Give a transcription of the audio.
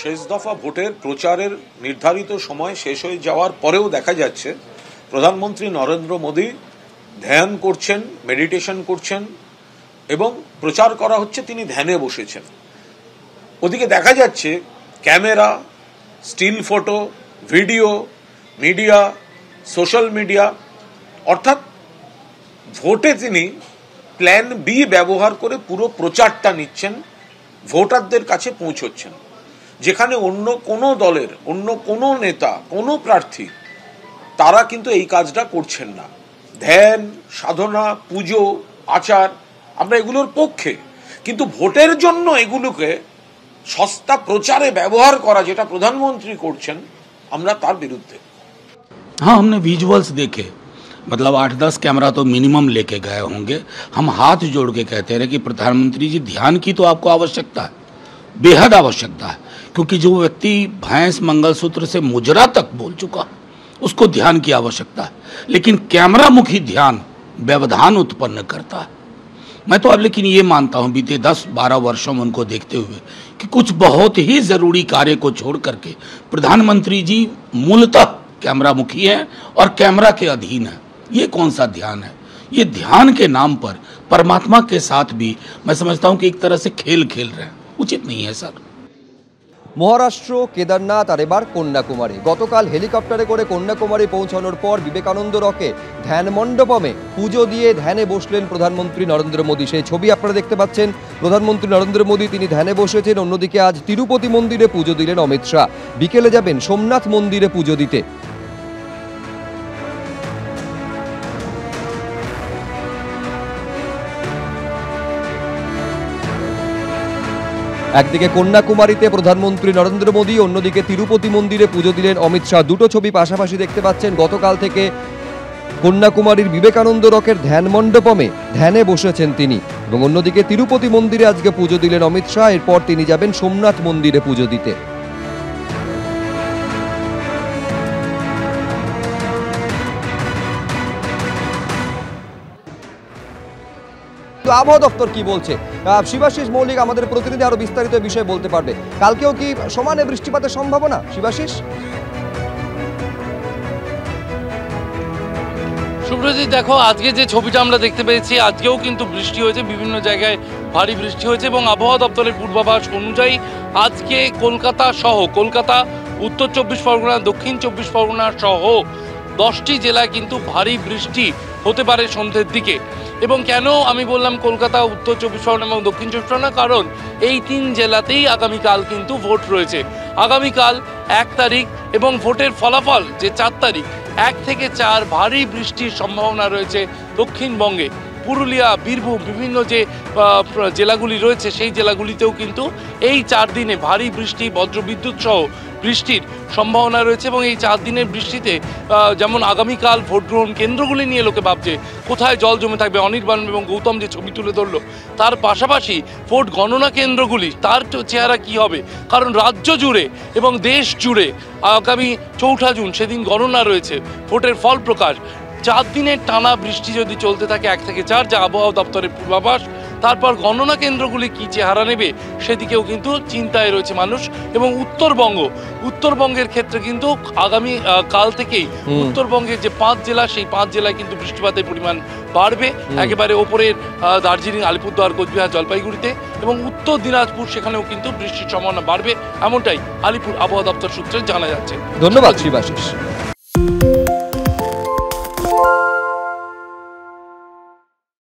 শেষ দফা ভোটের প্রচারের নির্ধারিত সময় শেষ হয়ে যাওয়ার পরেও দেখা যাচ্ছে প্রধানমন্ত্রী নরেন্দ্র মোদী ধ্যান করছেন, মেডিটেশন করছেন এবং প্রচার করা হচ্ছে তিনি ধ্যানে বসেছেন। ওদিকে দেখা যাচ্ছে camera, still photo, video, media, social media, অর্থাৎ ভোটে তিনি প্ল্যান বি ব্যবহার করে পুরো প্রচারটা নিচ্ছেন, ভোটারদের কাছে পৌঁছচ্ছেন, যেখানে অন্য কোনো দলের, অন্য কোনো নেতা, কোনো প্রার্থী তারা কিন্তু এই কাজটা করছেন না। ধ্যান, সাধনা, পুজো, আচার, আমরা এগুলোর পক্ষে, কিন্তু ভোটের জন্য এগুলোকে সস্তা প্রচারে ব্যবহার করা যেটা প্রধানমন্ত্রী করছেন, আমরা তার বিরুদ্ধে। हाँ, हमने विजुअल्स देखे, मतलब 8-10 कैमरा तो मिनिमम लेके गए होंगे। हम हाथ जोड़ के कहते रहे कि प्रधानमंत्री जी ध्यान की तो आपको आवश्यकता है, बेहद आवश्यकता है, क्योंकि जो व्यक्ति भैंस मंगलसूत्र से मुजरा तक बोल चुका उसको ध्यान की आवश्यकता है, लेकिन कैमरा मुखी ध्यान व्यवधान उत्पन्न करता है। मैं तो अब लेकिन ये मानता हूँ बीते 10-12 वर्षों में उनको देखते हुए कि कुछ बहुत ही ज़रूरी कार्य को छोड़ करके प्रधानमंत्री जी मूलतः कैमरा मुखी है और कैमरा के अधीन है। ये कौन सा ध्यान है? ये ध्यान के नाम पर परमात्मा के साथ भी मैं समझता हूँ कि एक तरह से खेल खेल रहे हैं, उचित नहीं है सर। মহারাষ্ট্র, কেদারনাথ আর এবার কন্যাকুমারী। গতকাল হেলিকপ্টারে করে কন্যাকুমারী পৌঁছানোর পর বিবেকানন্দ রকে ধ্যান মণ্ডপমে পুজো দিয়ে ধ্যানে বসলেন প্রধানমন্ত্রী নরেন্দ্র মোদী। সেই ছবি আপনারা দেখতে পাচ্ছেন। প্রধানমন্ত্রী নরেন্দ্র মোদী তিনি ধ্যানে বসেছেন। অন্যদিকে আজ তিরুপতি মন্দিরে পুজো দিলেন অমিত শাহ। বিকেলে যাবেন সোমনাথ মন্দিরে পুজো দিতে। একদিকে কন্যাকুমারীতে প্রধানমন্ত্রী নরেন্দ্র মোদী, অন্যদিকে তিরুপতি মন্দিরে পুজো দিলেন অমিত শাহ। দুটো ছবি পাশাপাশি দেখতে পাচ্ছেন। গতকাল থেকে কন্যাকুমারীর বিবেকানন্দ রকের ধ্যান মণ্ডপমে ধ্যানে বসেছেন তিনি, এবং অন্যদিকে তিরুপতি মন্দিরে আজকে পুজো দিলেন অমিত শাহ। এরপর তিনি যাবেন সোমনাথ মন্দিরে পুজো দিতে। আবহাওয়া দপ্তর কি বলছে শিবাশিস মৌলিক আমাদের প্রতিনিধি আরো বিস্তারিত বিষয়ে বলতে পারবে। কালকেও কি সমানে বৃষ্টিপাতের সম্ভাবনা শিবাশিস? সুব্রজিৎ, দেখো আজকে যে ছবিটা আমরা দেখতে পেয়েছি, আজকেও কিন্তু বৃষ্টি হয়েছে, বিভিন্ন জায়গায় ভারী বৃষ্টি হয়েছে এবং আবহাওয়া দপ্তরের পূর্বাভাস অনুযায়ী আজকে কলকাতা সহ, কলকাতা, উত্তর 24 পরগনা, দক্ষিণ 24 পরগনা সহ 10টি জেলায় কিন্তু ভারী বৃষ্টি হতে পারে সন্ধ্যের দিকে। এবং কেন আমি বললাম কলকাতা, উত্তর 24 পরগনা এবং দক্ষিণ 24 পরগনা, কারণ এই 3 জেলাতেই আগামীকাল কিন্তু ভোট রয়েছে। আগামীকাল 1 তারিখ এবং ভোটের ফলাফল যে 4 তারিখ, 1 থেকে 4 ভারী বৃষ্টির সম্ভাবনা রয়েছে দক্ষিণবঙ্গে। পুরুলিয়া, বীরভূম, বিভিন্ন যে জেলাগুলি রয়েছে সেই জেলাগুলিতেও কিন্তু এই 4 দিনে ভারী বৃষ্টি, বজ্রবিদ্যুৎ সহ বৃষ্টির সম্ভাবনা রয়েছে। এবং এই 4 দিনের বৃষ্টিতে যেমন আগামীকাল ভোট গ্রহণ কেন্দ্রগুলি নিয়ে লোকে ভাবছে কোথায় জল জমে থাকবে, অনির্বাণ এবং গৌতম যে ছবি তুলে ধরলো, তার পাশাপাশি ভোট গণনা কেন্দ্রগুলি তার চেহারা কি হবে, কারণ রাজ্য জুড়ে এবং দেশ জুড়ে আগামী 4 জুন সেদিন গণনা রয়েছে, ভোটের ফল প্রকাশ। 4 দিনের টানা বৃষ্টি যদি চলতে থাকে 1 থেকে 4, যা আবহাওয়া দপ্তরের পূর্বাভাস, তারপর গণনা কেন্দ্রগুলি কি চেহারা নেবে সেদিকেও কিন্তু চিন্তায় রয়েছে মানুষ। এবং উত্তরবঙ্গের ক্ষেত্রে কিন্তু আগামী কাল থেকেই উত্তরবঙ্গের যে 5 জেলা, সেই 5 জেলায় কিন্তু বৃষ্টিপাতের পরিমাণ বাড়বে। একেবারে ওপরের দার্জিলিং, আলিপুরদুয়ার, কোচবিহার, জলপাইগুড়িতে এবং উত্তর দিনাজপুর, সেখানেও কিন্তু বৃষ্টির সম্ভাবনা বাড়বে, এমনটাই আলিপুর আবহাওয়া দপ্তর সূত্রে জানা যাচ্ছে। ধন্যবাদ শিবাশিস।